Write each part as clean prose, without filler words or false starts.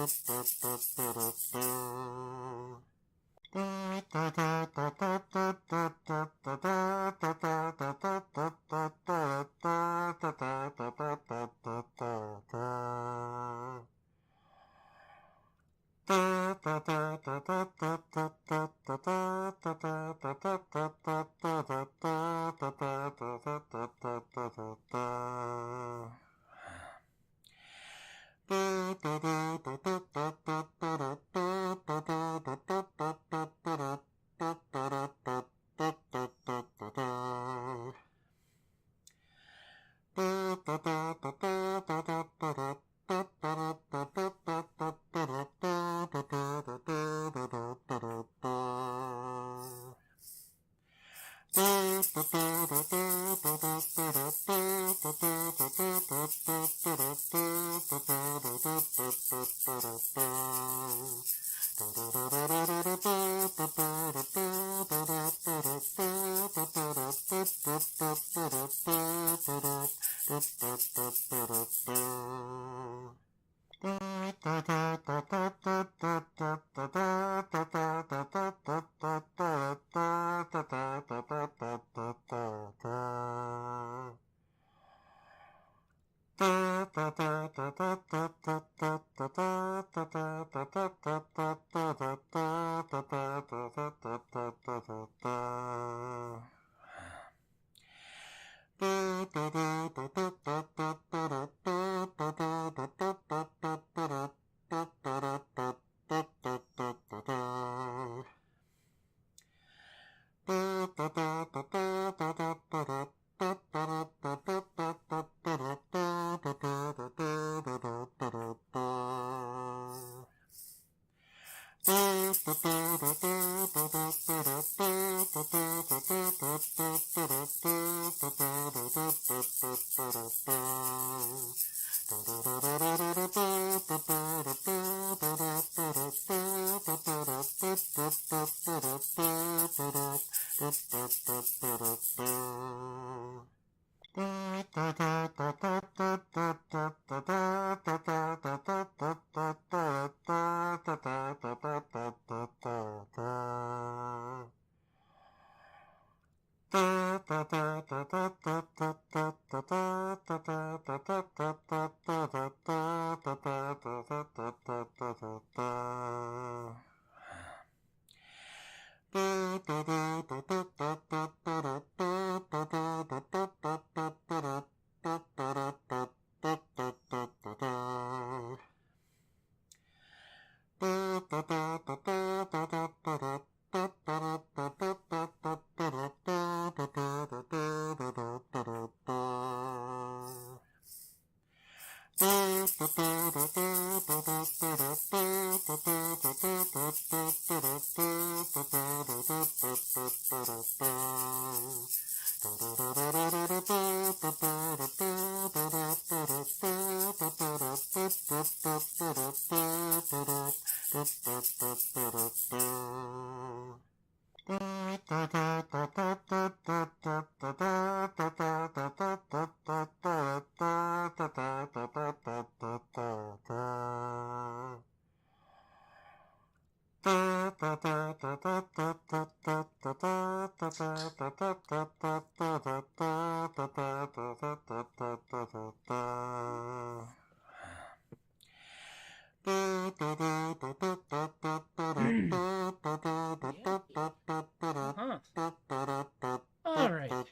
right. Let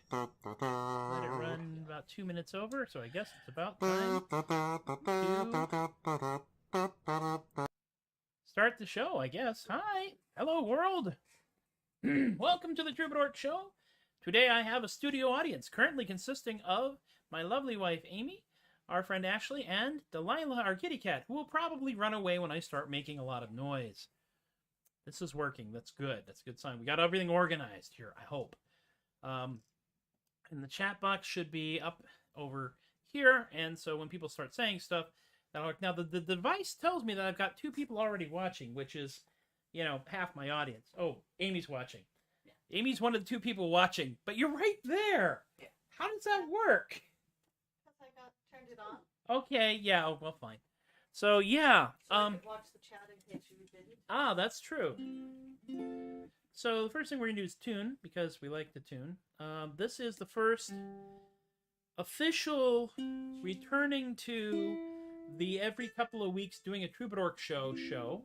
it run about 2 minutes over, so I guess it's about time to start the show, I guess. Hi. Hello, world. Welcome to the Troubadork Show. Today I have a studio audience currently consisting of my lovely wife, Amy, our friend Ashley, and Delilah, our kitty cat, who will probably run away when I start making a lot of noise. This is working. That's good. That's a good sign. We got everything organized here, I hope. And the chat box should be up over here, and so when people start saying stuff, that'll work. Now, the device tells me that I've got 2 people already watching, which is, half my audience. Oh, Amy's watching. Yeah. Amy's one of the 2 people watching, but you're right there. Yeah. How does that work? Because I turned it on. Okay, yeah, well, fine. So yeah, So I could watch the chat in case you didn't. that's true. So the first thing we're gonna do is tune, because we like the tune. This is the first official returning to the every couple of weeks doing a Troubadork show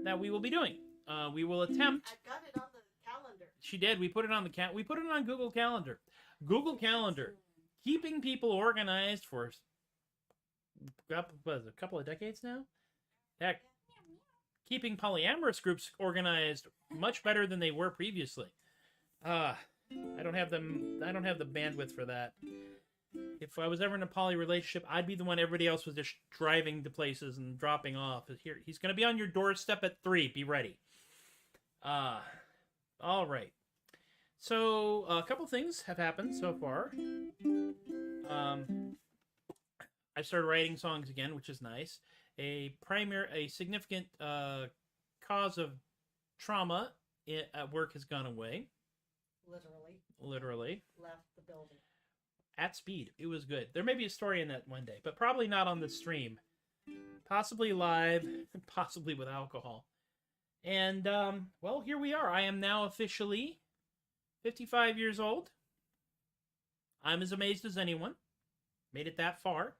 that we will be doing. We will attempt. I got it on the calendar. She did. We put it on the we put it on Google Calendar. Google Calendar, keeping people organized for what is it, a couple of decades now. Heck, keeping polyamorous groups organized much better than they were previously. I don't have the bandwidth for that. If I was ever in a poly relationship, I'd be the one everybody else was just driving to places and dropping off. Here, he's going to be on your doorstep at 3. Be ready. All right. So a couple things have happened so far. I started writing songs again, which is nice. A significant cause of trauma at work has gone away. Literally. Left the building. At speed. It was good. There may be a story in that one day, but probably not on the stream. Possibly live, possibly with alcohol. And, well, here we are. I am now officially 55 years old. I'm as amazed as anyone. Made it that far.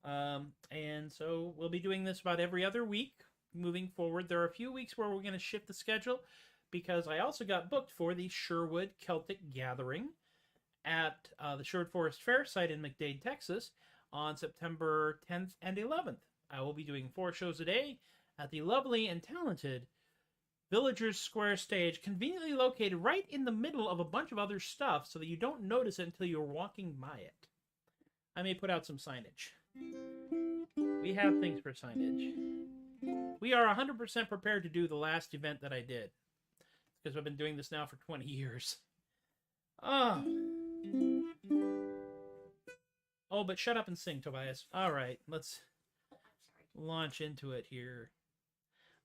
And so we'll be doing this about every other week moving forward. There are a few weeks where we're going to shift the schedule because I also got booked for the Sherwood Celtic Gathering at the Sherwood Forest Fair site in McDade, Texas on September 10th and 11th. I will be doing 4 shows a day at the lovely and talented Villagers Square stage, conveniently located right in the middle of a bunch of other stuff so that you don't notice it until you're walking by it. I may put out some signage. We have things for signage. We are 100% prepared to do the last event that I did, because I've been doing this now for 20 years. Oh, but shut up and sing, Tobias. All right, let's launch into it here.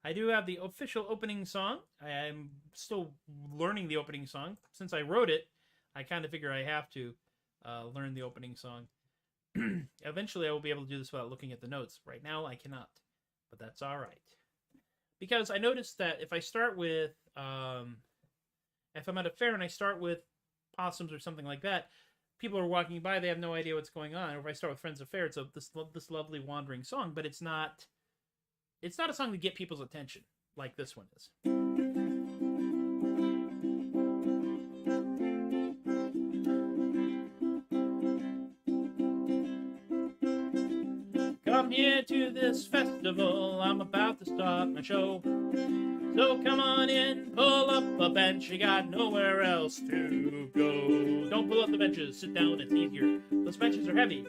I do have the official opening song. I'm still learning the opening song. Since I wrote it, I kind of figure I have to learn the opening song. Eventually, I will be able to do this without looking at the notes. Right now, I cannot. But that's all right. Because I noticed that if I start with... if I'm at a fair and I start with Possums or something like that, people are walking by, they have no idea what's going on. Or if I start with Friends of Fair, it's this lovely wandering song, but it's not a song to get people's attention like this one is. Come here to this festival, I'm about to start my show. So come on in, pull up a bench, you got nowhere else to go. Don't pull up the benches, sit down, it's easier. Those benches are heavy.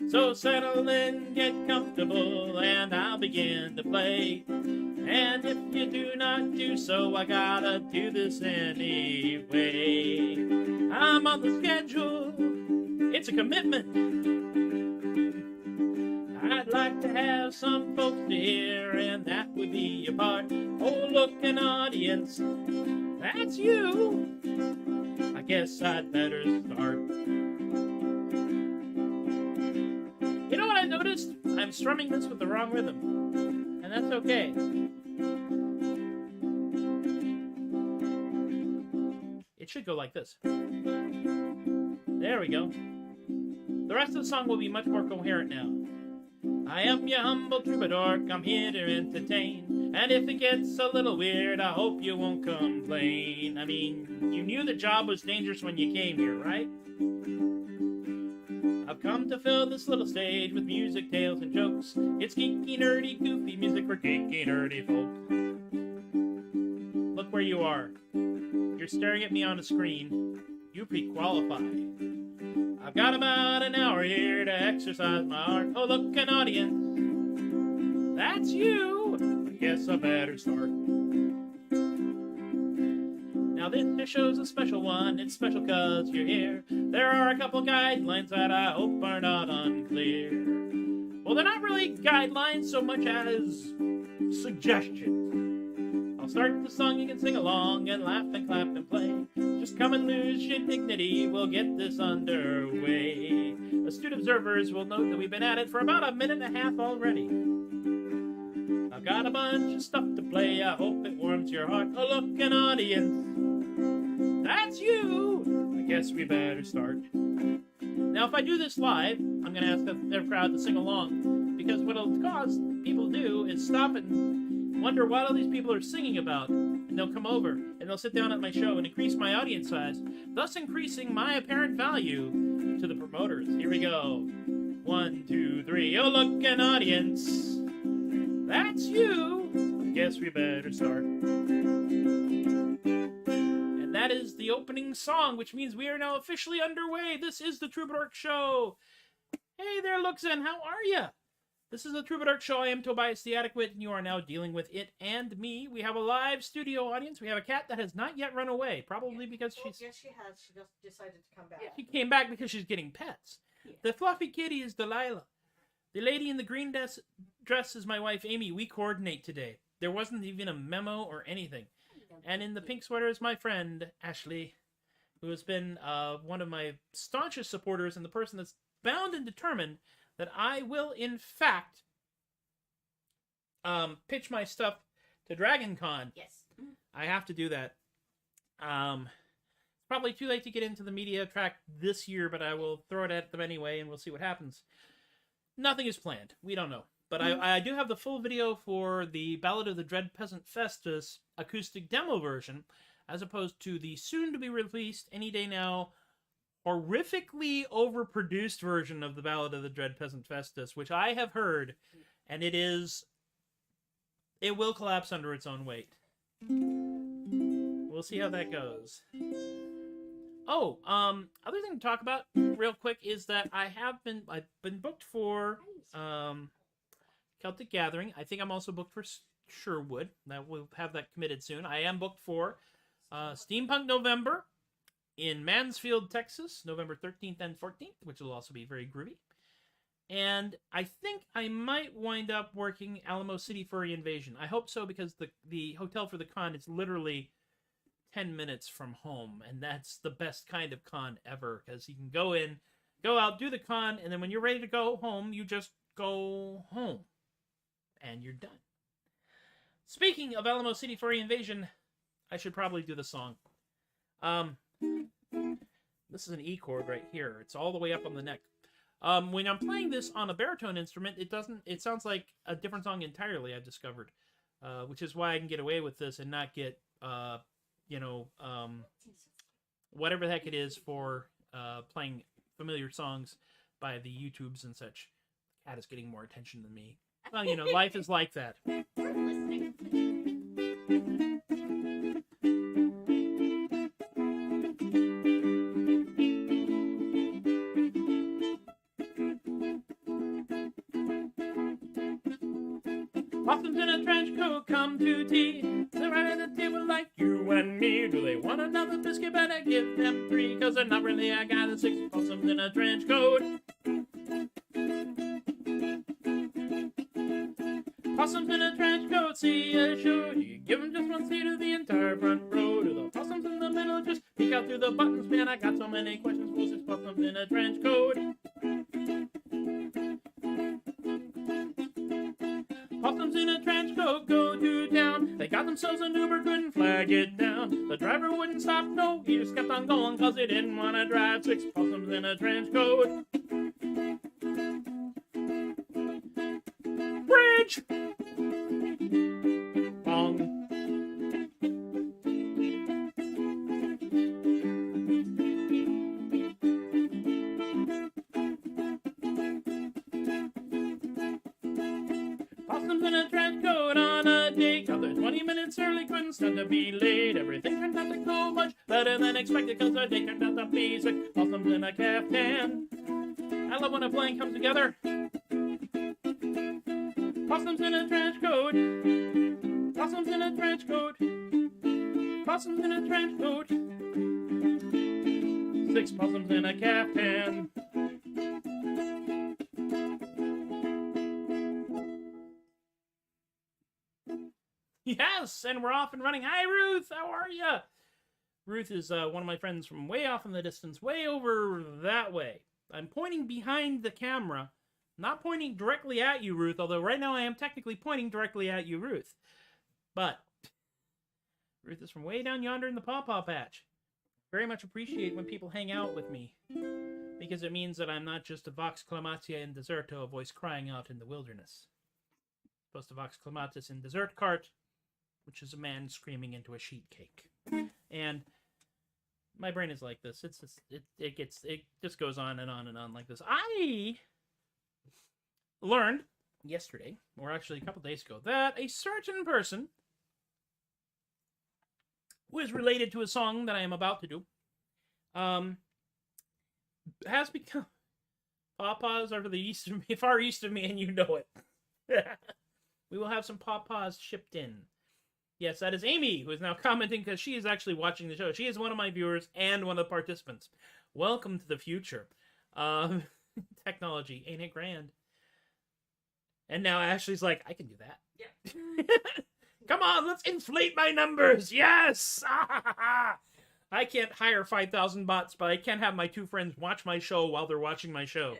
So settle in, get comfortable, and I'll begin to play. And if you do not do so, I gotta do this anyway. I'm on the schedule, it's a commitment. I'd like to have some folks to hear, and that would be a part. Oh, look, an audience, that's you. I guess I'd better start. You know what I noticed? I'm strumming this with the wrong rhythm, and that's okay. It should go like this. There we go. The rest of the song will be much more coherent now. I am your humble Troubadork, I'm here to entertain. And if it gets a little weird, I hope you won't complain. I mean, you knew the job was dangerous when you came here, right? I've come to fill this little stage with music, tales, and jokes. It's geeky, nerdy, goofy music for geeky, nerdy folk. Look where you are. You're staring at me on a screen. You pre-qualify. I've got about an hour here to exercise my art. Oh, look, an audience. That's you. I guess I better start. Now this show's a special one. It's special cause you're here. There are a couple guidelines that I hope are not unclear. Well, they're not really guidelines so much as suggestions. I'll start the song, you can sing along and laugh and clap and play. Just come and lose your dignity, we'll get this underway. Astute observers will note that we've been at it for about a minute and a half already. I've got a bunch of stuff to play, I hope it warms your heart. Oh, look, an audience, that's you! I guess we better start. Now, if I do this live, I'm going to ask the crowd to sing along, because what it'll cause people to do is stop and wonder what all these people are singing about, and they'll come over, and they'll sit down at my show and increase my audience size, thus increasing my apparent value to the promoters. Here we go. 1, 2, 3. Oh, look, an audience, that's you! Guess we better start. That is the opening song, which means we are now officially underway. This is the Troubadork Show. Hey there, Luxen, how are ya? This is the Troubadork Show. I am Tobias the Adequate, and you are now dealing with it and me. We have a live studio audience. We have a cat that has not yet run away, probably because she's... Yes, she has. She just decided to come back. She came back because she's getting pets. Yeah. The fluffy kitty is Delilah. The lady in the green dress is my wife, Amy. We coordinate today. There wasn't even a memo or anything. And in the pink sweater is my friend, Ashley, who has been one of my staunchest supporters and the person that's bound and determined that I will, in fact, pitch my stuff to Dragon Con. Yes. I have to do that. It's probably too late to get into the media track this year, but I will throw it at them anyway, and we'll see what happens. Nothing is planned. We don't know. But I do have the full video for the Ballad of the Dread Peasant Festus acoustic demo version, as opposed to the soon-to-be-released, any day now, horrifically overproduced version of the Ballad of the Dread Peasant Festus, which I have heard, and it will collapse under its own weight. We'll see how that goes. Oh, other thing to talk about real quick is that I've been booked for Celtic Gathering. I think I'm also booked for Sherwood. We'll have that committed soon. I am booked for Steampunk November in Mansfield, Texas, November 13th and 14th, which will also be very groovy. And I think I might wind up working Alamo City Furry Invasion. I hope so, because the hotel for the con is literally 10 minutes from home, and that's the best kind of con ever, because you can go in, go out, do the con, and then when you're ready to go home, you just go home. And you're done. Speaking of Alamo City Furry Invasion, I should probably do the song. This is an E chord right here. It's all the way up on the neck. When I'm playing this on a baritone instrument, it sounds like a different song entirely, I've discovered. Which is why I can get away with this and not get, whatever the heck it is for playing familiar songs by the YouTubes and such. The cat is getting more attention than me. Well, life is like that. Possums in a trench coat come to tea. They're right at the table like you and me. Do they want another biscuit? Better give them 3, 'cause they're not really a guy. The 6 possums in a trench coat. Possums in a trench coat, see a show. You give them just one seat of the entire front row. Do the possums in the middle just peek out through the buttons? Man, I got so many questions for 6 possums in a trench coat. Possums in a trench coat go to town. They got themselves an Uber, couldn't flag it down. The driver wouldn't stop, no, he just kept on going, 'cause he didn't want to drive 6 possums in a trench coat. Bridge! Bong. Possums in a trench coat on a date. Got there 20 minutes early, couldn't stand to be late. Everything turned out to go much better than expected, 'cause the day turned out to be 6 possums in a caftan. I love when a plan comes together. Possums in a trench coat. Possums in a trench coat. Possums in a trench coat. 6 possums in a caftan. Yes, and we're off and running. Hi, Ruth. How are you? Ruth is one of my friends from way off in the distance, way over that way. I'm pointing behind the camera, not pointing directly at you, Ruth, although right now I am technically pointing directly at you, Ruth. But Ruth is from way down yonder in the pawpaw patch. Very much appreciate when people hang out with me, because it means that I'm not just a vox clamatia in deserto, a voice crying out in the wilderness. Opposed to vox clamatis in dessert cart, which is a man screaming into a sheet cake. And my brain is like this. It just goes on and on and on like this. I learned yesterday, or actually a couple days ago, that a certain person who is related to a song that I am about to do, has become pawpaws over the east of me, far east of me, and you know it. We will have some pawpaws shipped in. Yes, that is Amy, who is now commenting because she is actually watching the show. She is one of my viewers and one of the participants. Welcome to the future. Technology, ain't it grand? And now Ashley's like, I can do that. Yeah. Come on, let's inflate my numbers. Yes! I can't hire 5,000 bots, but I can have my two friends watch my show while they're watching my show.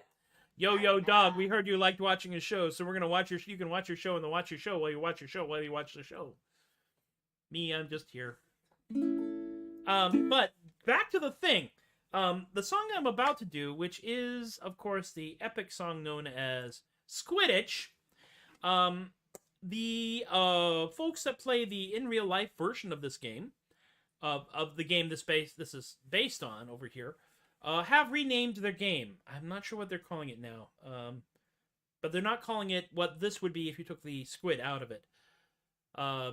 Yeah. Yo, dog, we heard you liked watching his show, so we're going to watch your... You can watch your show and then watch your show while you watch your show while you watch the show. Me, I'm just here. But back to the thing. The song I'm about to do, which is, of course, the epic song known as Squidditch. The folks that play the in real life version of this game, of the game this is based on over here, have renamed their game. I'm not sure what they're calling it now. But they're not calling it what this would be if you took the squid out of it.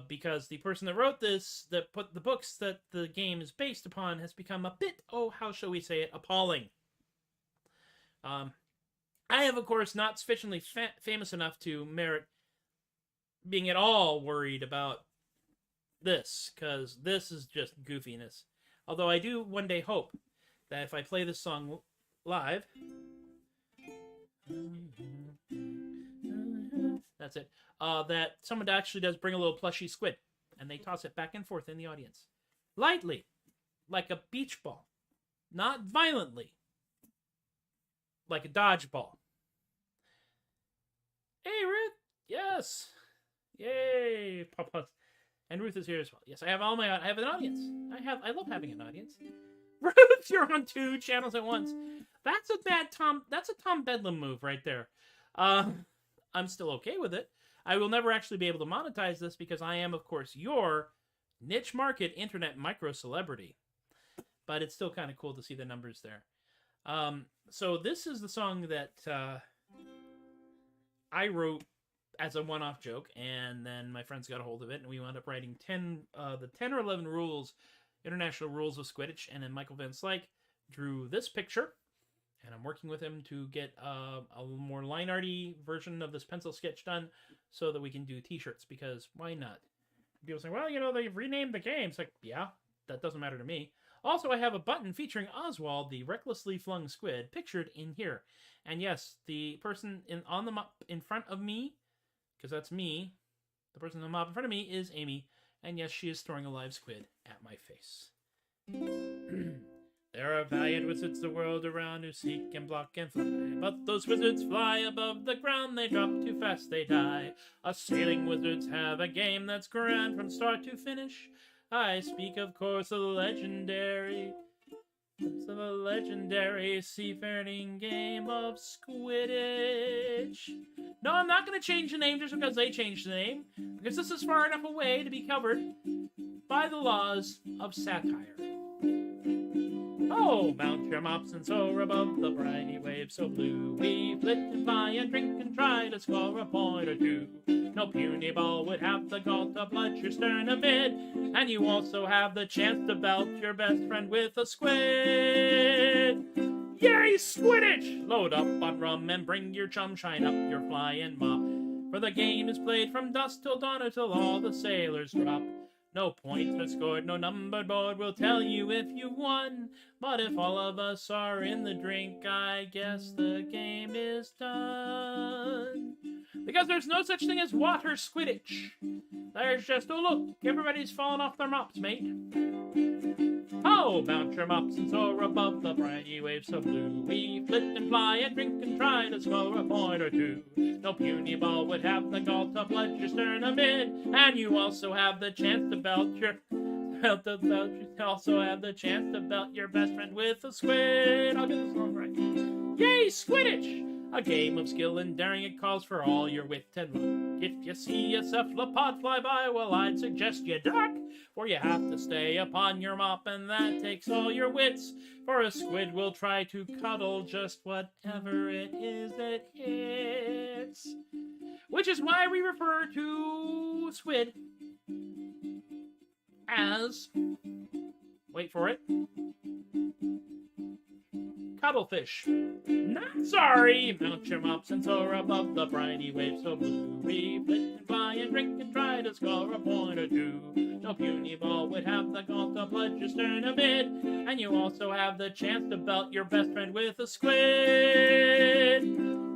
Because the person that wrote this, that put the books that the game is based upon, has become a bit, how shall we say it, appalling. I have, of course, not sufficiently famous enough to merit being at all worried about this, because this is just goofiness. Although I do one day hope that if I play this song live... That's it. That someone actually does bring a little plushy squid, and they toss it back and forth in the audience. Lightly, like a beach ball. Not violently, like a dodgeball. Hey, Ruth! Yes! Yay! Papa. And Ruth is here as well. Yes, I have an audience. I love having an audience. Ruth, you're on 2 channels at once. That's a Tom Bedlam move right there. I'm still okay with it. I will never actually be able to monetize this because I am, of course, your niche market internet micro celebrity. But it's still kind of cool to see the numbers there. So this is the song that I wrote as a one-off joke, and then my friends got a hold of it, and we wound up writing the 10 or 11 rules, international rules of Squidditch, and then Michael Van Slyke drew this picture. And I'm working with him to get a more line arty version of this pencil sketch done so that we can do t-shirts, because why not? People say, well, they've renamed the game. It's like, yeah, that doesn't matter to me. Also, I have a button featuring Oswald, the recklessly flung squid, pictured in here. And yes, the person on the mop in front of me, because that's me, the person on the mop in front of me is Amy. And yes, she is throwing a live squid at my face. There are valiant wizards the world around who seek and block and fly. But those wizards fly above the ground, they drop too fast, they die. Us sailing wizards have a game that's grand from start to finish. I speak, of course, of the legendary seafaring game of Squidditch. No, I'm not going to change the name just because they changed the name, because this is far enough away to be covered by the laws of satire. Oh, mount your mops and soar above the briny waves so blue. We flit and fly and drink and try to score a point or two. No puny ball would have the gall to blood your stern amid. And you also have the chance to belt your best friend with a squid. Yay, Squidditch! Load up on rum and bring your chum, shine up your flying mop. For the game is played from dusk till dawn or till all the sailors drop. No points are scored, no numbered board will tell you if you won. But if all of us are in the drink, I guess the game is done. Because there's no such thing as water Squidditch. There's just, oh look, everybody's falling off their mops, mate. Oh, bounce your mops and soar above the briny waves of blue. We flit and fly and drink and try to score a point or two. No puny ball would have the gall to blood your sternum in. And you also have the chance to belt your... You also have the chance to belt your best friend with a squid. I'll get the song right. Yay, Squidditch! A game of skill and daring, it calls for all your wit and luck. If you see a cephalopod fly by, well, I'd suggest you duck, for you have to stay upon your mop, and that takes all your wits. For a squid will try to cuddle just whatever it is it hits. Which is why we refer to squid as, wait for it, cuttlefish. Not sorry! Mount your mops and soar above the briny waves so blue. We flit and fly and drink and try to score a point or two. No puny ball would have the gall to blood your sternum in. And you also have the chance to belt your best friend with a squid.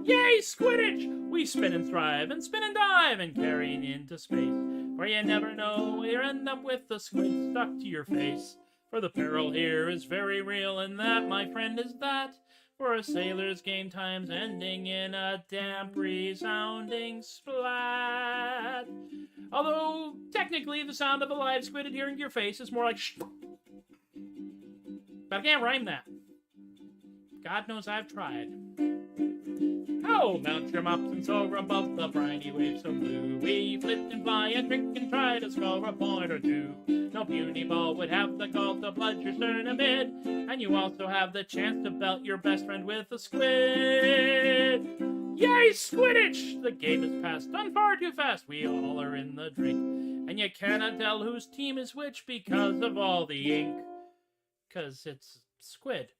Yay, Squidditch! We spin and thrive and spin and dive and carrying into space. For you never know where you end up with the squid stuck to your face. For the peril here is very real, and that, my friend, is that. For a sailor's game time's ending in a damp, resounding splat. Although, technically, the sound of a live squid adhering to your face is more like shh. But I can't rhyme that. God knows I've tried. Oh, mount your mops and soar above the briny waves so blue. We flit and fly and drink and try to score a point or two. No puny ball would have the gall to blood your sternum in. And you also have the chance to belt your best friend with a squid. Yay, Squidditch! The game is passed on far too fast. We all are in the drink. And you cannot tell whose team is which because of all the ink. 'Cause it's squid.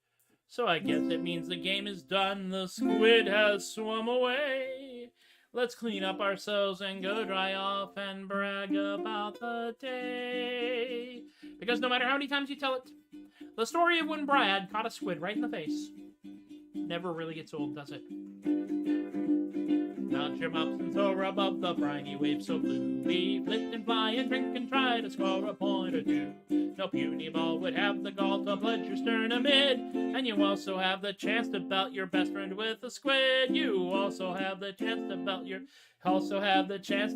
So I guess it means the game is done, the squid has swum away. Let's clean up ourselves and go dry off and brag about the day. Because no matter how many times you tell it, the story of when Brad caught a squid right in the face never really gets old, does it? Mount your mops and soar above the briny waves so blue. We flit and fly and drink and try to score a point or two. No puny ball would have the gall to blood your sternum in. And you also have the chance to belt your best friend with a squid. You also have the chance to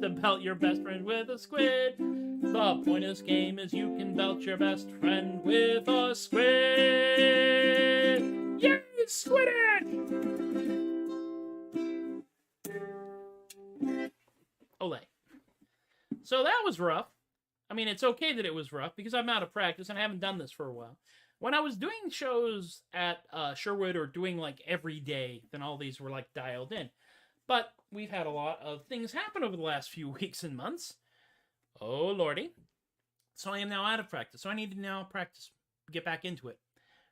belt your best friend with a squid. The point of this game is you can belt your best friend with a squid. Yay, Squidditch! Olay. So that was rough. I mean, it's okay that it was rough because I'm out of practice and I haven't done this for a while. When I was doing shows at Sherwood or doing like every day, then all these were like dialed in. But we've had a lot of things happen over the last few weeks and months. Oh, lordy. So I am now out of practice. So I need to now practice, get back into it.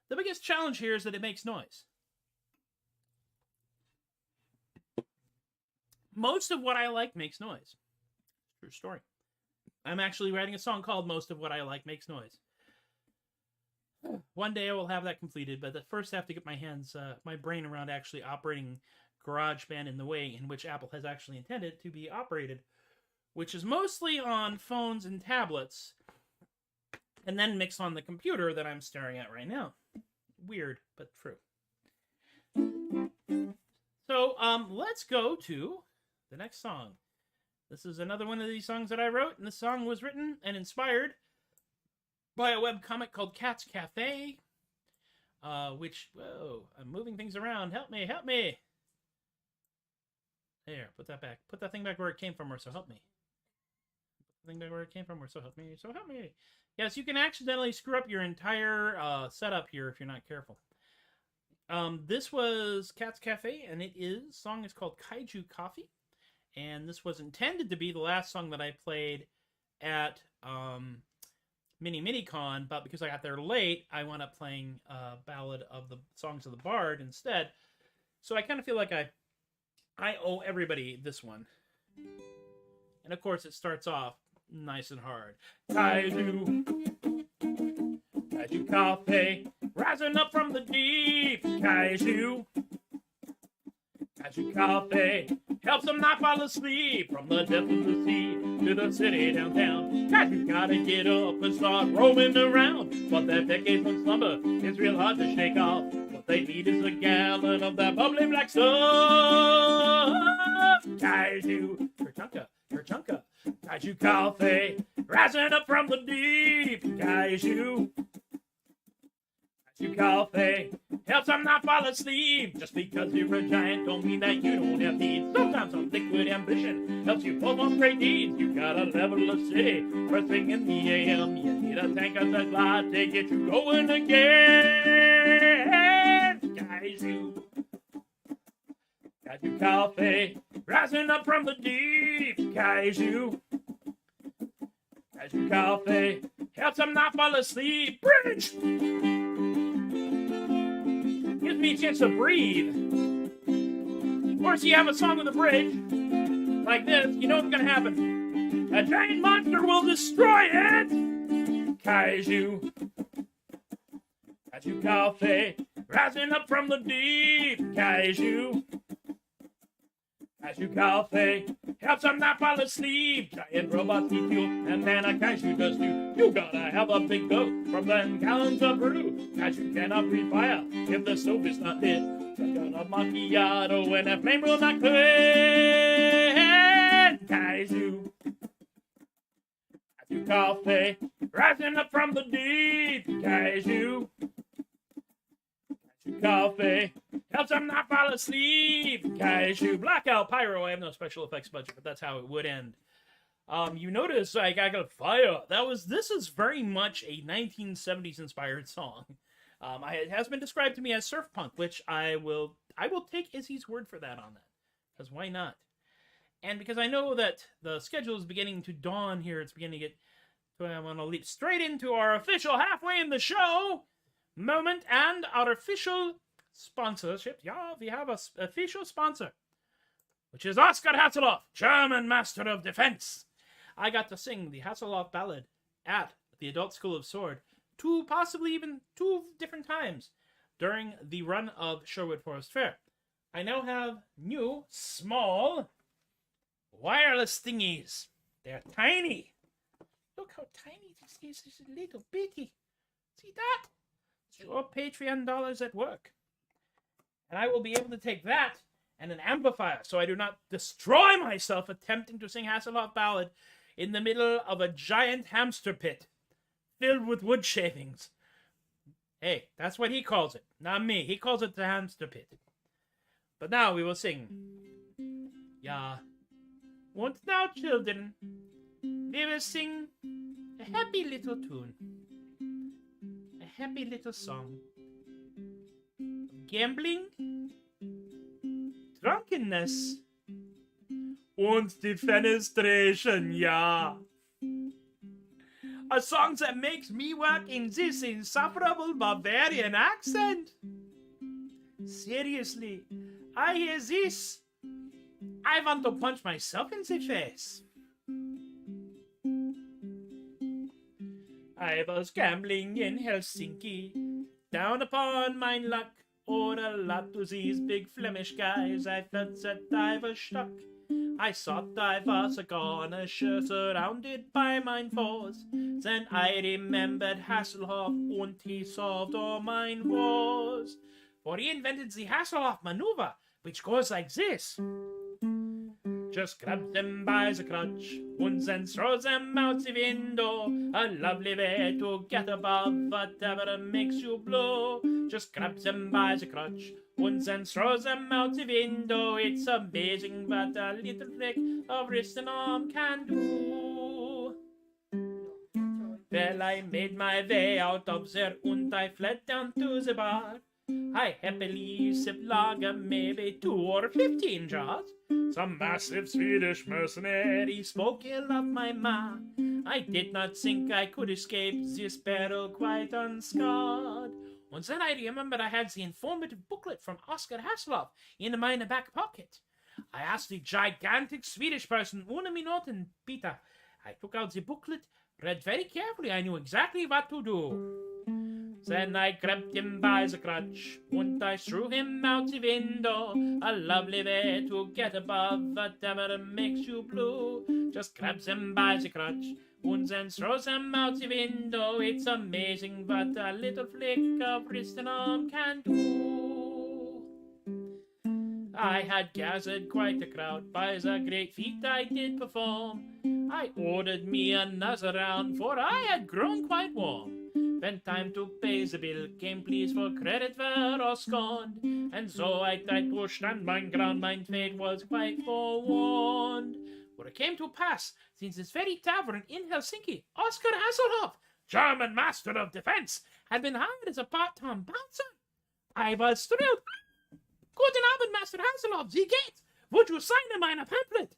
The biggest challenge here is that it makes noise. Most of what I like makes noise. True story. I'm actually writing a song called Most of What I Like Makes Noise. One day I will have that completed, but first I have to get my brain around actually operating GarageBand in the way in which Apple has actually intended to be operated, which is mostly on phones and tablets, and then mixed on the computer that I'm staring at right now. Weird, but true. So, let's go to the next song. This is another one of these songs that I wrote, and this song was written and inspired by a webcomic called Cat's Cafe, which, whoa, I'm moving things around. Help me, help me. There, put that back. Put that thing back where it came from, or so help me. Put the thing back where it came from, or so help me, so help me. Yes, you can accidentally screw up your entire setup here if you're not careful. This was Cat's Cafe, and song is called Kaiju Coffee. And this was intended to be the last song that I played at Mini-Con, but because I got there late, I wound up playing Ballad of the Songs of the Bard instead. So I kind of feel like I owe everybody this one. And of course, it starts off nice and hard. Kaiju Coffee, rising up from the deep. Kaiju Coffee, helps them not fall asleep. From the depths of the sea to the city downtown, God, you gotta get up and start roaming around. But that decade from slumber is real hard to shake off. What they need is a gallon of that bubbly black stuff. Kaiju, Kerchunka, Kaiju Coffee, rising up from the deep. Kaiju Coffee helps them not fall asleep. Just because you're a giant don't mean that you don't have needs. Sometimes some liquid ambition helps you pull off great deeds. You gotta level a city first thing in the AM. You need a tank of that lot to get you going again. Kaiju Coffee, rising up from the deep. Kaiju Coffee helps them not fall asleep. Bridge! Gives me a chance to breathe. Of course, you have a song with a bridge like this, you know what's gonna happen. A giant monster will destroy it. Kaiju Coffee, rising up from the deep. Kaiju Coffee helps them not fall asleep. Giant robots need fuel, and then a kaiju does too. You gotta have a big boat from them gallons of brew. Kaiju cannot breathe fire if the stove is not lit. Shotgun a macchiato and a flame will not quit. Kaiju Coffee, rising up from the deep. Kaiju Coffee helps them not fall asleep. Kaiju blackout pyro. I have no special effects budget, but that's how it would end. You notice I got fire. This is very much a 1970s inspired song. It has been described to me as surf punk, which I will take Izzy's word for that on that, because why not? And because I know that the schedule is beginning to dawn here, it's beginning to get. So I want to leap straight into our official halfway in the show moment and our official sponsorship. Yeah, we have an official sponsor, which is Oscar Hasselhoff, German Master of Defense. I got to sing the Hasselhoff Ballad at the Adult School of Sword possibly even two different times during the run of Sherwood Forest Fair. I now have new, small, wireless thingies. They're tiny. Look how tiny this is. It's a little bitty. See that? It's your Patreon dollars at work. And I will be able to take that and an amplifier so I do not destroy myself attempting to sing Hasselhoff Ballad in the middle of a giant hamster pit filled with wood shavings. Hey, that's what he calls it, not me. He calls it the hamster pit. But now we will sing. Yeah. Once now, children, we will sing a happy little tune. A happy little song. Gambling, drunkenness, and defenestration, yeah. A song that makes me work in this insufferable Bavarian accent. Seriously, I hear this. I want to punch myself in the face. I was gambling in Helsinki, down upon my luck. Owed a lot to these big Flemish guys. I felt that I was stuck. I thought I was a goner, sure surrounded by mine foes. Then I remembered Hasselhoff, and he solved all mine woes. For he invented the Hasselhoff maneuver, which goes like this. Just grab them by the crotch, and then throw them out the window. A lovely way to get above whatever makes you blow. Just grab them by the crotch, and then throw them out the window. It's amazing what a little flick of wrist and arm can do. Well, I made my way out of there, and I fled down to the bar. I happily sipped lager, maybe 2 or 15 jars. Some massive Swedish mercenary spoke ill of my ma. I did not think I could escape this battle quite unscarred. And then I remembered I had the informative booklet from Oscar Hasselhoff in my back pocket. I asked the gigantic Swedish person, "Una minuten, Peter." I took out the booklet, read very carefully. I knew exactly what to do. Then I grabbed him by the crutch, and I threw him out the window. A lovely way to get above whatever makes you blue. Just grabs him by the crutch, and then throws him out the window. It's amazing what a little flick of wrist and arm can do. I had gathered quite a crowd by the great feat I did perform. I ordered me another round, for I had grown quite warm. When time to pay the bill came, please for credit were or scorned. And so I tried to stand my ground, my fate was quite forewarned. For it came to pass, since this very tavern in Helsinki, Oscar Hasselhoff, German master of defense, had been hired as a part-time bouncer. I was thrilled. Guten Abend, Master Hasselhoff, Sie geht? Would you sign in meine pamphlet?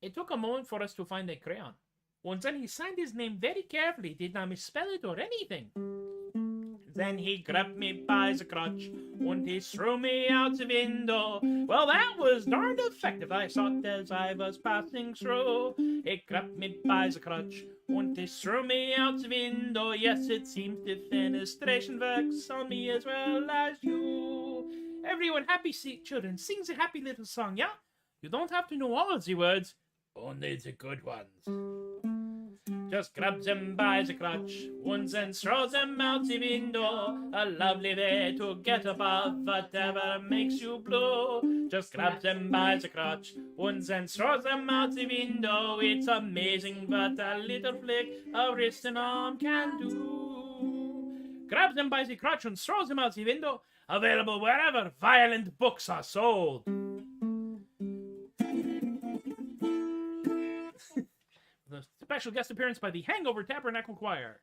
It took a moment for us to find a crayon. And then he signed his name very carefully, did not misspell it or anything. Then he grabbed me by the crotch, and he threw me out the window. Well, that was darned effective, I thought as I was passing through. He grabbed me by the crotch, and he threw me out the window. Yes, it seems defenestration works on me as well as you. Everyone, happy children, sings a happy little song, yeah? You don't have to know all of the words, only the good ones. Just grabs him by the crotch, and then throws him out the window. A lovely way to get above whatever makes you blue. Just grabs him by the crotch, and then throws him out the window. It's amazing what a little flick of wrist and arm can do. Grabs him by the crotch and throws him out the window. Available wherever violent books are sold. The special guest appearance by the Hangover Tabernacle Choir.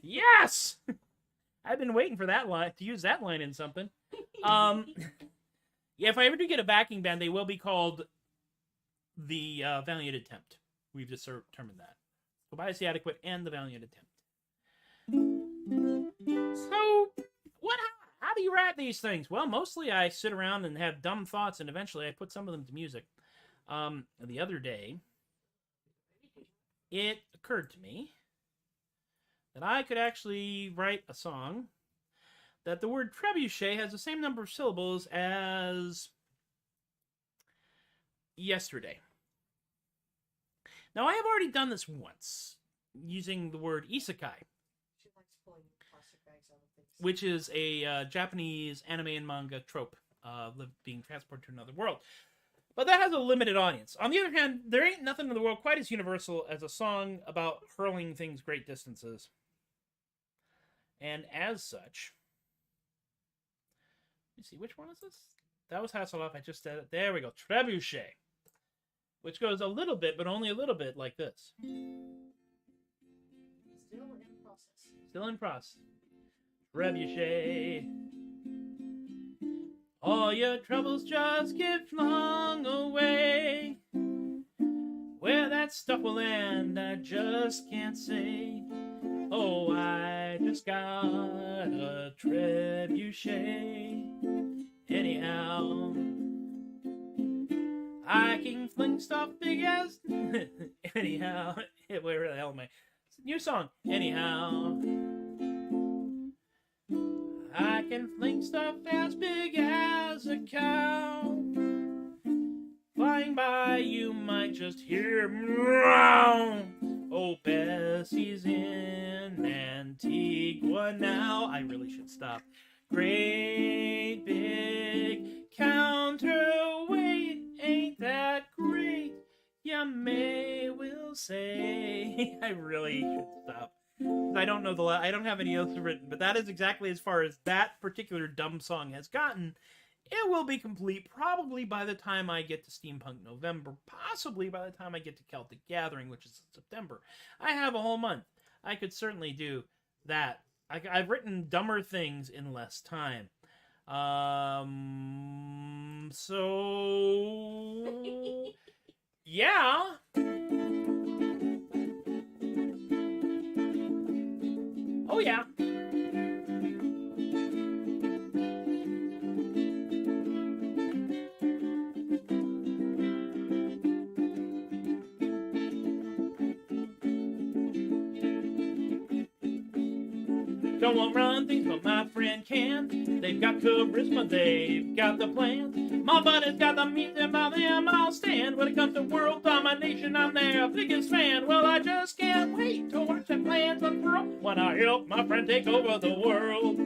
Yes! I've been waiting for that line, to use that line in something. Yeah, if I ever do get a backing band, they will be called the Valiant Attempt. We've just determined that. Tobias the Adequate and the Valiant Attempt. So, how do you write these things? Well, mostly I sit around and have dumb thoughts, and eventually I put some of them to music. The other day, it occurred to me that I could actually write a song that the word trebuchet has the same number of syllables as yesterday. Now, I have already done this once, using the word isekai, which is a Japanese anime and manga trope, being transported to another world. But that has a limited audience. On the other hand, there ain't nothing in the world quite as universal as a song about hurling things great distances. And as such, let me see, which one is this? That was Hasselhoff, I just said it. There we go, Trebuchet. Which goes a little bit, but only a little bit, like this. Still in process. Still in process. Trebuchet. All your troubles just get flung away. Where that stuff will end, I just can't say. Oh, I just got a trebuchet. Anyhow, I can fling stuff big as... Anyhow, where the hell am I? It's a new song. Anyhow, I can fling stuff as big as a cow. Flying by, you might just hear meow. Oh, Bessie's in Antigua now. I really should stop. Great big counterweight, ain't that great? You may will say. I really should stop. I don't know I don't have any else written, but that is exactly as far as that particular dumb song has gotten. It will be complete probably by the time I get to Steampunk November, possibly by the time I get to Celtic Gathering, which is September. I have a whole month. I could certainly do that. I've written dumber things in less time. So... yeah. Oh, yeah. Don't run things, but my friend can. They've got charisma, they've got the plan. My buddy's got the means, and by them I'll stand. When it comes to world domination, I'm their biggest fan. Well, I just can't wait to watch their plans unfurl when I help my friend take over the world.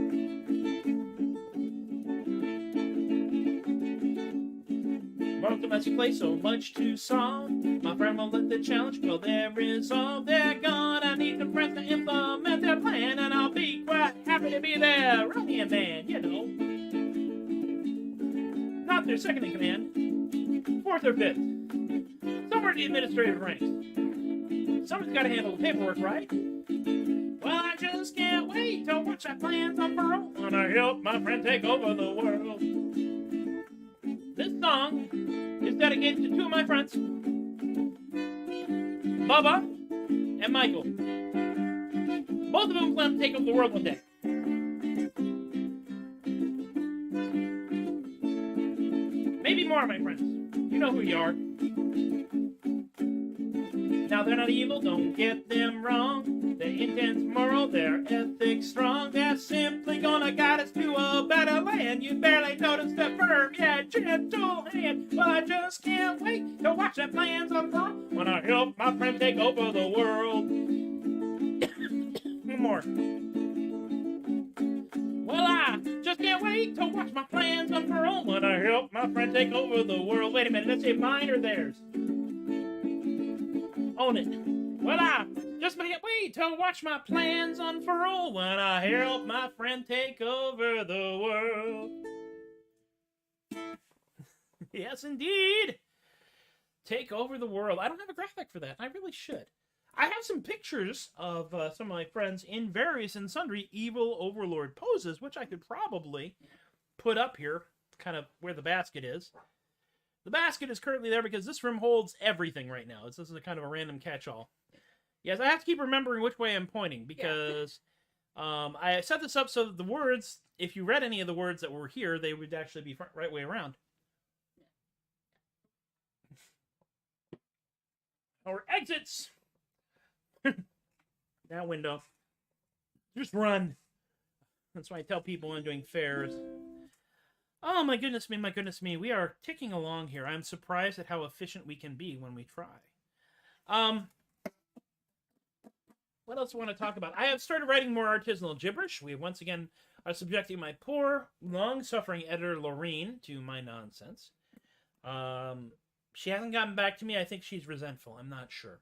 World domestic play so much to solve. My friend won't let the challenge go there is all they're gonna need the friends to implement their plan, and I'll be quite happy to be their right-hand man, you know. Not their second in command, fourth or fifth, somewhere in the administrative ranks. Someone's got to handle the paperwork, right? Well, I just can't wait to watch that plans unfurl when I help my friend take over the world. This song is dedicated to two of my friends, Bubba and Michael. Both of them plan to take over the world one day. Maybe more of my friends. You know who you are. Now they're not evil, don't get them wrong. Their intent's moral, their ethics strong. They're simply gonna guide us to a better land. You barely notice the firm, yet gentle hand. Well, I just can't wait to watch their plans unfurl when I help my friend take over the world. One more. Well, I just can't wait to watch my plans unfurl when I help my friend take over the world. Wait a minute, let's say mine or theirs. Own it. Well, I just can't wait to watch my plans unfurl when I help my friend take over the world. Yes, indeed. Take over the world. I don't have a graphic for that. I really should. I have some pictures of some of my friends in various and sundry evil overlord poses, which I could probably put up here, kind of where the basket is. The basket is currently there because this room holds everything right now. This is a kind of a random catch-all. Yes, I have to keep remembering which way I'm pointing because I set this up so that the words, if you read any of the words that were here, they would actually be right way around. Our exits. That window. Just run. That's why I tell people when I'm doing fairs. Oh, my goodness me. We are ticking along here. I'm surprised at how efficient we can be when we try. What else do I want to talk about? I have started writing more artisanal gibberish. We once again are subjecting my poor, long-suffering editor, Lorene, to my nonsense. She hasn't gotten back to me. I think she's resentful. I'm not sure.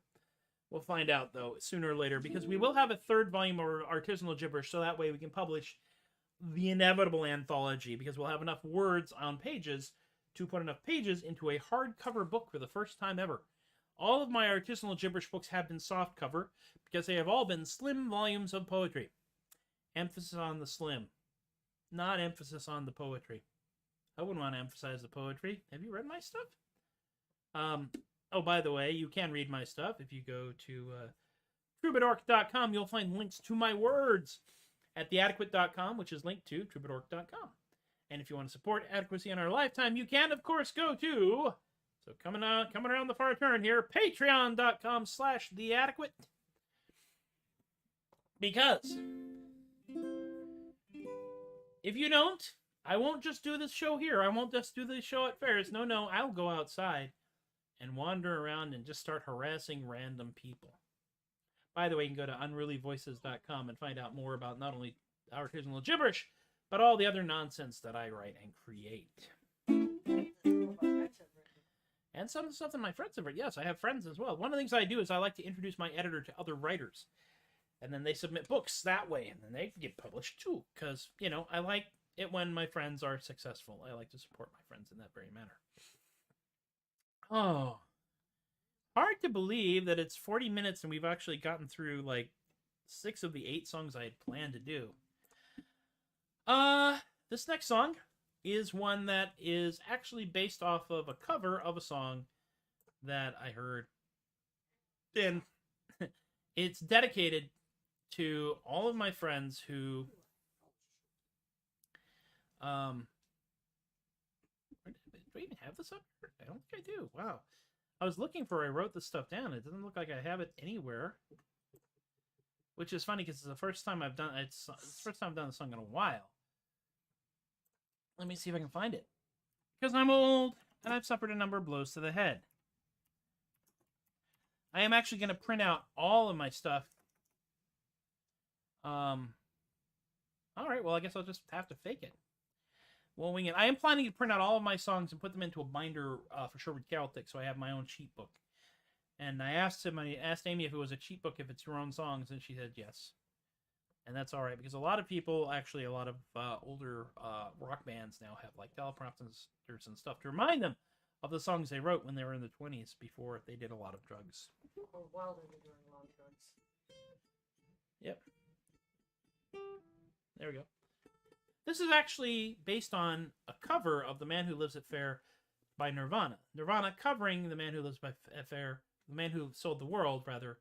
We'll find out, though, sooner or later, because we will have a third volume of artisanal gibberish, so that way we can publish the inevitable anthology, because we'll have enough words on pages to put enough pages into a hardcover book for the first time ever. All of my artisanal gibberish books have been softcover, because they have all been slim volumes of poetry. Emphasis on the slim, not emphasis on the poetry. I wouldn't want to emphasize the poetry. Have you read my stuff? Oh, by the way, you can read my stuff. If you go to Troubadork.com, you'll find links to my words at theadequate.com, which is linked to Troubadork.com. And if you want to support Adequacy in our lifetime, you can, of course, go to, so coming around the far turn here, patreon.com/theadequate. Because if you don't, I won't just do this show here. I won't just do this show at fairs. No, I'll go outside and wander around and just start harassing random people. By the way, you can go to unrulyvoices.com and find out more about not only artisanal gibberish, but all the other nonsense that I write and create. And some stuff that my friends have written. Yes, I have friends as well. One of the things I do is I like to introduce my editor to other writers. And then they submit books that way, and then they get published too. Because, you know, I like it when my friends are successful. I like to support my friends in that very manner. Oh, hard to believe that it's 40 minutes and we've actually gotten through like 6 of the 8 songs I had planned to do. This next song is one that is actually based off of a cover of a song that I heard. And it's dedicated to all of my friends who do I even have this up here? I don't think I do. Wow. I was looking for I wrote this stuff down. It doesn't look like I have it anywhere. which is funny because it's the first time I've done it's the first time I've done the song in a while. Let me see if I can find it. Because I'm old and I've suffered a number of blows to the head. I am actually going to print out all of my stuff. All right, well, I guess I'll just have to fake it. We'll wing it. I am planning to print out all of my songs and put them into a binder for Sherwood Celtic, so I have my own cheat book. And I asked Amy if it was a cheat book if it's your own songs, and she said yes. And that's all right, because a lot of people, actually a lot of older rock bands now have like teleprompters and stuff to remind them of the songs they wrote when they were in the 20s before they did a lot of drugs. Or while they were doing a lot of drugs. Yep. There we go. This is actually based on a cover of The Man Who Lives at Faire by Nirvana. Nirvana covering The Man Who Lives at Faire, The Man Who Sold the World, rather,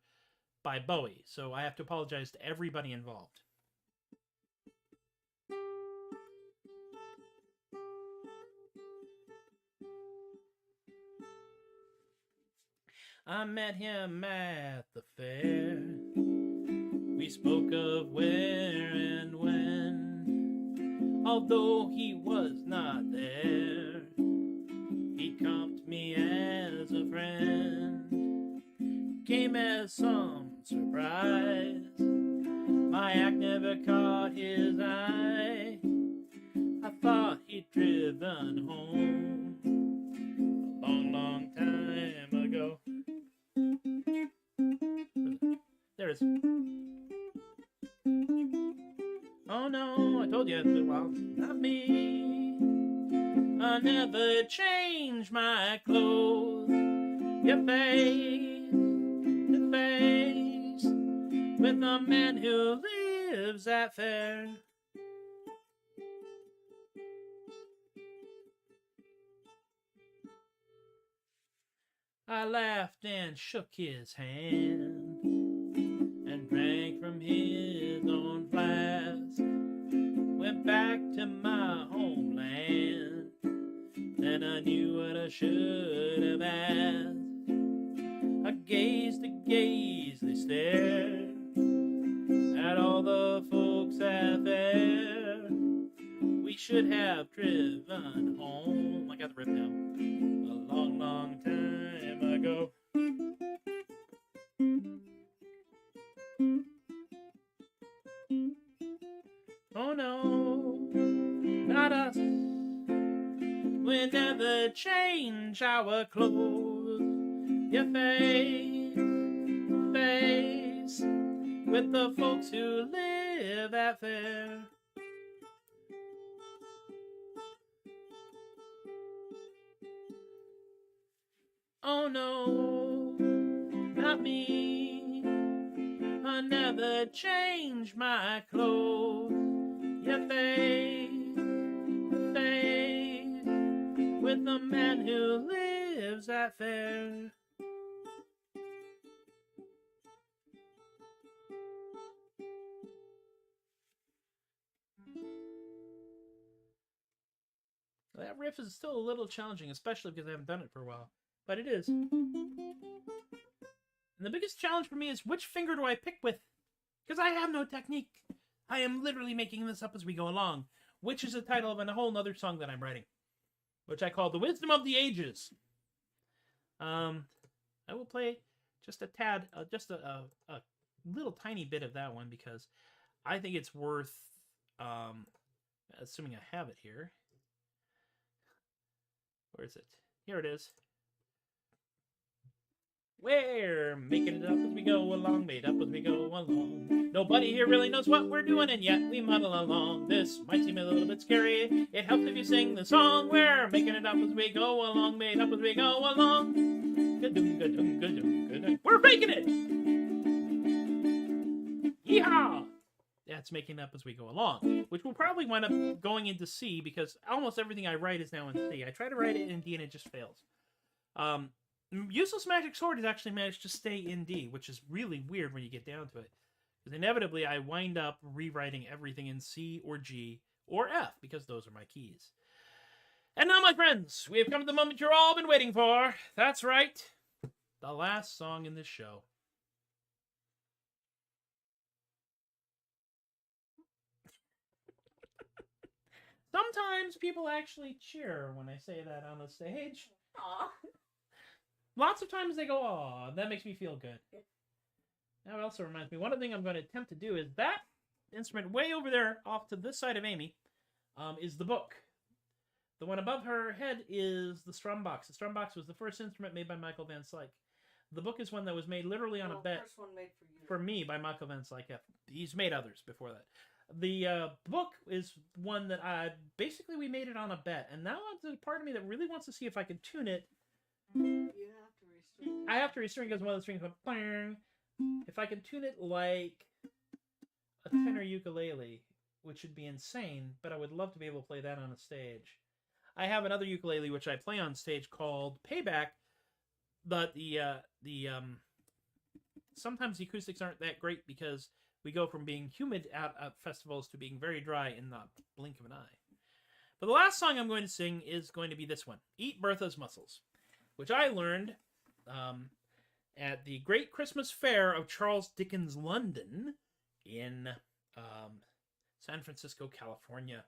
by Bowie. So I have to apologize to everybody involved. I met him at the fair. We spoke of where and when. Although he was not there, he comped me as a friend. Came as some surprise. My act never caught his eye. I thought he'd driven home a long, long time ago. There it is. Oh no, I told you after a while. Not me. I never change my clothes. Your face to face with a man who lives at Faire. I laughed and shook his hand and drank from his own flask. Went back to my homeland. Then I knew what I should have asked. I gazed they stared at all the folks at Faire. We should have driven home. I got the riff now. A long, long time ago. Oh no, not us. We never change our clothes. Your face to face with the folks who live at Faire. Oh no, not me. I never change my clothes. Your face to face with the man who lives at Faire. That riff is still a little challenging, especially because I haven't done it for a while. But it is. And the biggest challenge for me is which finger do I pick with? Because I have no technique. I am literally making this up as we go along, which is the title of a whole nother song that I'm writing, which I call The Wisdom of the Ages. I will play just a tad, just a little tiny bit of that one because I think it's worth, assuming I have it here. Where is it? Here it is. We're making it up as we go along, made up as we go along. Nobody here really knows what we're doing, and yet we muddle along. This might seem a little bit scary. It helps if you sing the song. We're making it up as we go along, made up as we go along. Ga-doom, ga-doom, ga-doom, ga-doom. We're making it! Yeehaw! That's making up as we go along, which will probably wind up going into C because almost everything I write is now in C. I try to write it in D and it just fails. Useless Magic Sword has actually managed to stay in D, which is really weird when you get down to it. Because inevitably, I wind up rewriting everything in C or G or F, because those are my keys. And now, my friends, we have come to the moment you've all been waiting for. That's right, the last song in this show. Sometimes people actually cheer when I say that on the stage. Aw. Lots of times they go, "Aw," that makes me feel good. That also reminds me, one thing I'm going to attempt to do is that instrument way over there, off to this side of Amy, is the book. The one above her head is the strumbox. The strumbox was the first instrument made by Michael Van Slyke. The book is one that was made literally on a bet. First one made for you. For me by Michael Van Slyke. He's made others before that. The book is one that we made it on a bet, and now there's a part of me that really wants to see if I can tune it. You have to restring. I have to restring because one of the strings went bang. If I can tune it like a tenor ukulele, which would be insane, but I would love to be able to play that on a stage. I have another ukulele which I play on stage called Payback, but sometimes the acoustics aren't that great because we go from being humid at festivals to being very dry in the blink of an eye. But the last song I'm going to sing is going to be this one, Eat Bertha's Mussels, which I learned at the Great Christmas Fair of Charles Dickens, London, in San Francisco, California.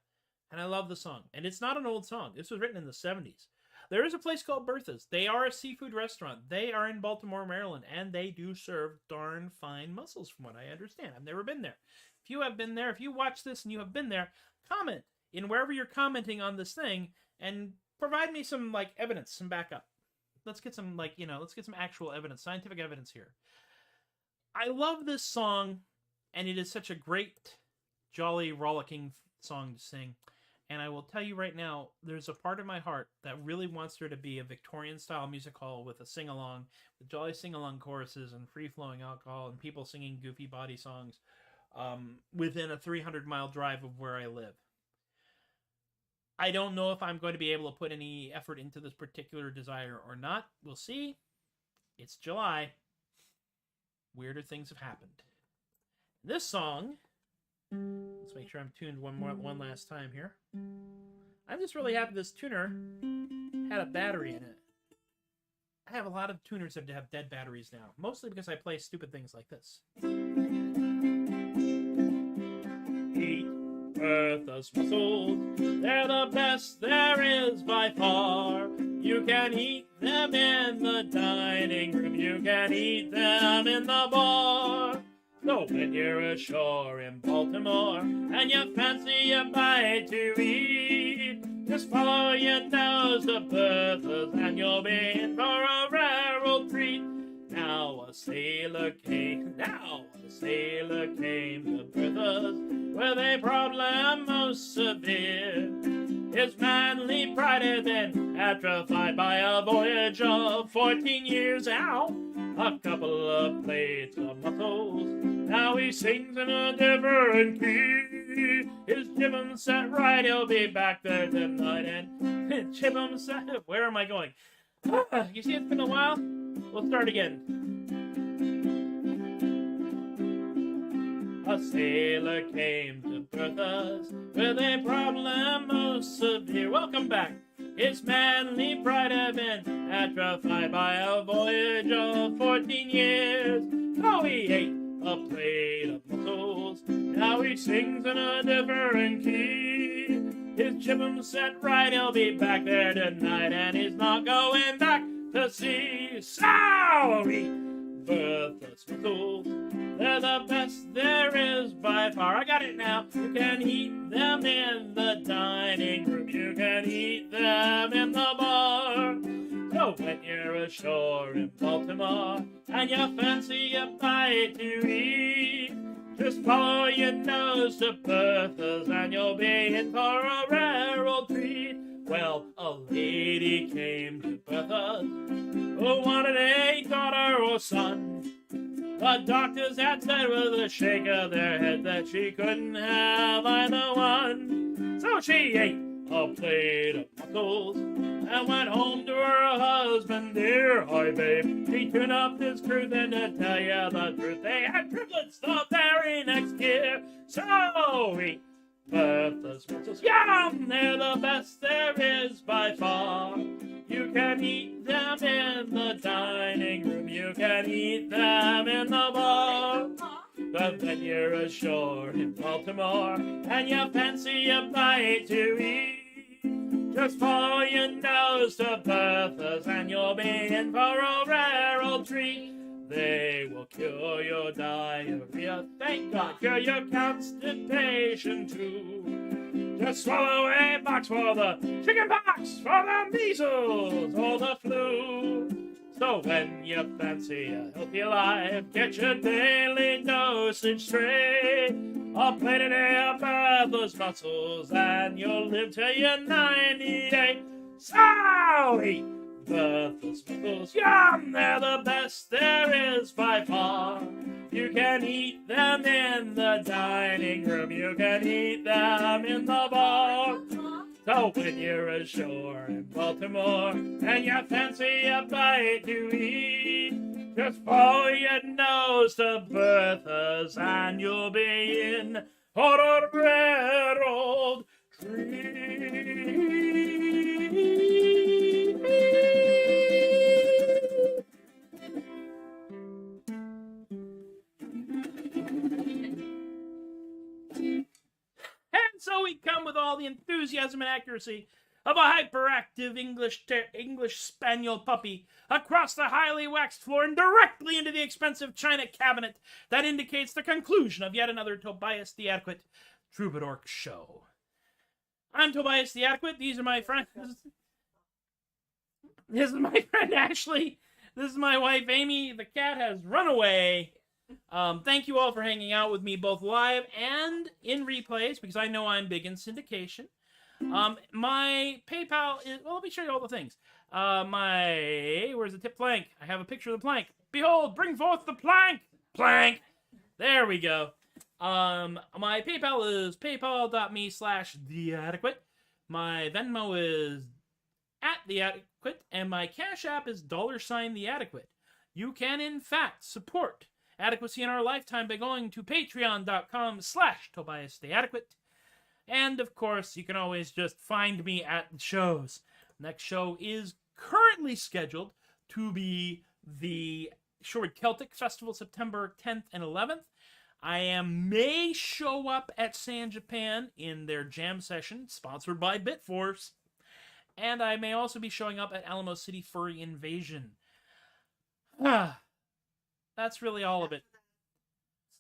And I love the song. And it's not an old song. This was written in the 70s. There is a place called Bertha's. They are a seafood restaurant. They are in Baltimore, Maryland, and they do serve darn fine mussels from what I understand. I've never been there. If you have been there, if you watch this and you have been there, comment in wherever you're commenting on this thing and provide me some evidence, some backup. Let's get some let's get some actual evidence, scientific evidence here. I love this song, and it is such a great, jolly, rollicking song to sing. And I will tell you right now, there's a part of my heart that really wants there to be a Victorian-style music hall with a sing-along, with jolly sing-along choruses and free-flowing alcohol and people singing goofy body songs within a 300-mile drive of where I live. I don't know if I'm going to be able to put any effort into this particular desire or not. We'll see. It's July. Weirder things have happened. This song... Let's make sure I'm tuned one last time here. I'm just really happy this tuner had a battery in it. I have a lot of tuners that have dead batteries now, mostly because I play stupid things like this. Eat Bertha's mussels, they're the best there is by far. You can eat them in the dining room, you can eat them in the bar. So when you're ashore in Baltimore and you fancy a bite to eat, just follow your nose to Bertha's and you'll be in for a rare old treat. Now a sailor came to Bertha's with a problem most severe. His manly pride had been atrophied by a voyage of 14 years out. A couple of plates of mussels, now he sings in a different key. His jib'em set right, he'll be back there tonight. And jib'em set, where am I going? You see, it's been a while. We'll start again. A sailor came to Bertha's with a problem most severe. Welcome back. His manly pride had been atrophied by a voyage of 14 years. Now he ate a plate of mussels, now he sings in a different key. His jib'em set right, he'll be back there tonight, and he's not going back to sea. Sorry, Bertha's mussels, they're the best there is by far. I got it now. You can eat them in the dining room, you can eat them in the bar. So when you're ashore in Baltimore and you fancy a bite to eat, just follow your nose to Bertha's and you'll be in for a rare old treat. Well, a lady came to Bertha's who wanted a daughter or son. The doctors had said with a shake of their head that she couldn't have either one. So she ate a plate of mussels and went home to her husband dear. Hi, babe, he tuned up his truth, and to tell you the truth, they had triplets the very next year. So eat Bertha's mussels, yum! They're the best there is by far. You can eat them in the dining room, you can eat them in the bar. But when you're ashore in Baltimore and you fancy a bite to eat, just follow your nose to Bertha's and you'll be in for a rare old treat. They will cure your diarrhea, thank God, cure your constipation too. Just swallow a box for the chicken pox, for the measles, or the flu. So when you fancy a healthy life, get your daily dosage straight. A plate a day of Bertha's mussels, and you'll live till you're 98. So eat Bertha's mussels, yum, they're the best there is by far. You can eat them in the dining room, you can eat them in the bar. So when you're ashore in Baltimore and you fancy a bite to eat, just follow your nose to Bertha's and you'll be in for a rare old treat. And so we come with all the enthusiasm and accuracy of a hyperactive English Spaniel puppy across the highly waxed floor and directly into the expensive china cabinet that indicates the conclusion of yet another Tobias the Adequate Troubadork show. I'm Tobias the Adequate. These are my friends. This is my friend Ashley. This is my wife Amy. The cat has run away. Thank you all for hanging out with me both live and in replays, because I know I'm big in syndication. My PayPal is, well, let me show you all the things. Where's the tip plank? I have a picture of the plank. Behold, bring forth the plank! Plank! There we go. My PayPal is paypal.me/theadequate. My Venmo is @theadequate, and my Cash App is $theadequate. You can, in fact, support Adequacy in Our Lifetime by going to patreon.com/TobiasTheAdequate. And, of course, you can always just find me at the shows. Next show is currently scheduled to be the Sherwood Celtic Festival, September 10th and 11th. I may show up at San Japan in their jam session, sponsored by Bitforce. And I may also be showing up at Alamo City Furry Invasion. That's really all of it.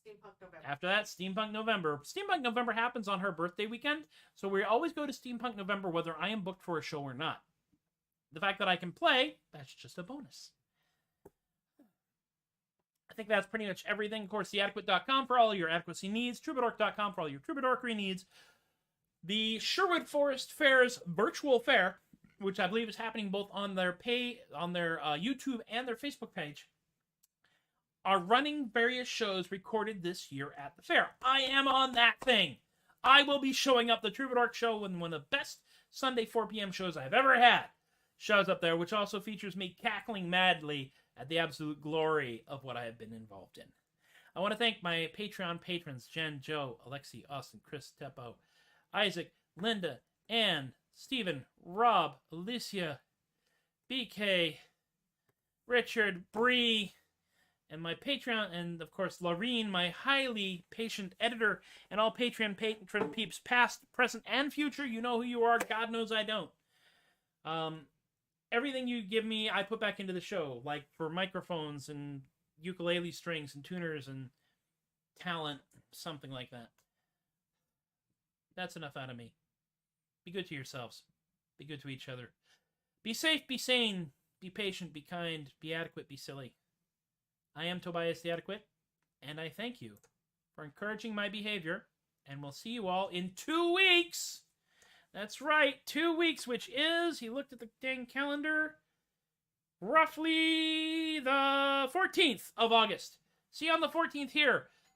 Steampunk November. After that, Steampunk November. Steampunk November happens on her birthday weekend, so we always go to Steampunk November whether I am booked for a show or not. The fact that I can play, that's just a bonus. I think that's pretty much everything. Of course, theadequate.com for all your adequacy needs, Troubadork.com for all your Troubadorkery needs. The Sherwood Forest Fair's virtual fair, which I believe is happening both on their YouTube and their Facebook page, are running various shows recorded this year at the fair. I am on that thing. I will be showing up the Troubadork show when one of the best Sunday 4 p.m. shows I've ever had shows up there, which also features me cackling madly at the absolute glory of what I have been involved in. I want to thank my Patreon patrons, Jen, Joe, Alexi, Austin, Chris, Teppo, Isaac, Linda, Ann, Stephen, Rob, Alicia, BK, Richard, Bree, and my Patreon, and of course, Laureen, my highly patient editor, and all Patreon patron peeps, past, present, and future. You know who you are. God knows I don't. Everything you give me, I put back into the show, like for microphones and ukulele strings and tuners and talent, something like that. That's enough out of me. Be good to yourselves. Be good to each other. Be safe, be sane, be patient, be kind, be adequate, be silly. I am Tobias the Adequate, and I thank you for encouraging my behavior, and we'll see you all in 2 weeks. That's right, 2 weeks, which is, he looked at the dang calendar, roughly the 14th of August. See you on the 14th here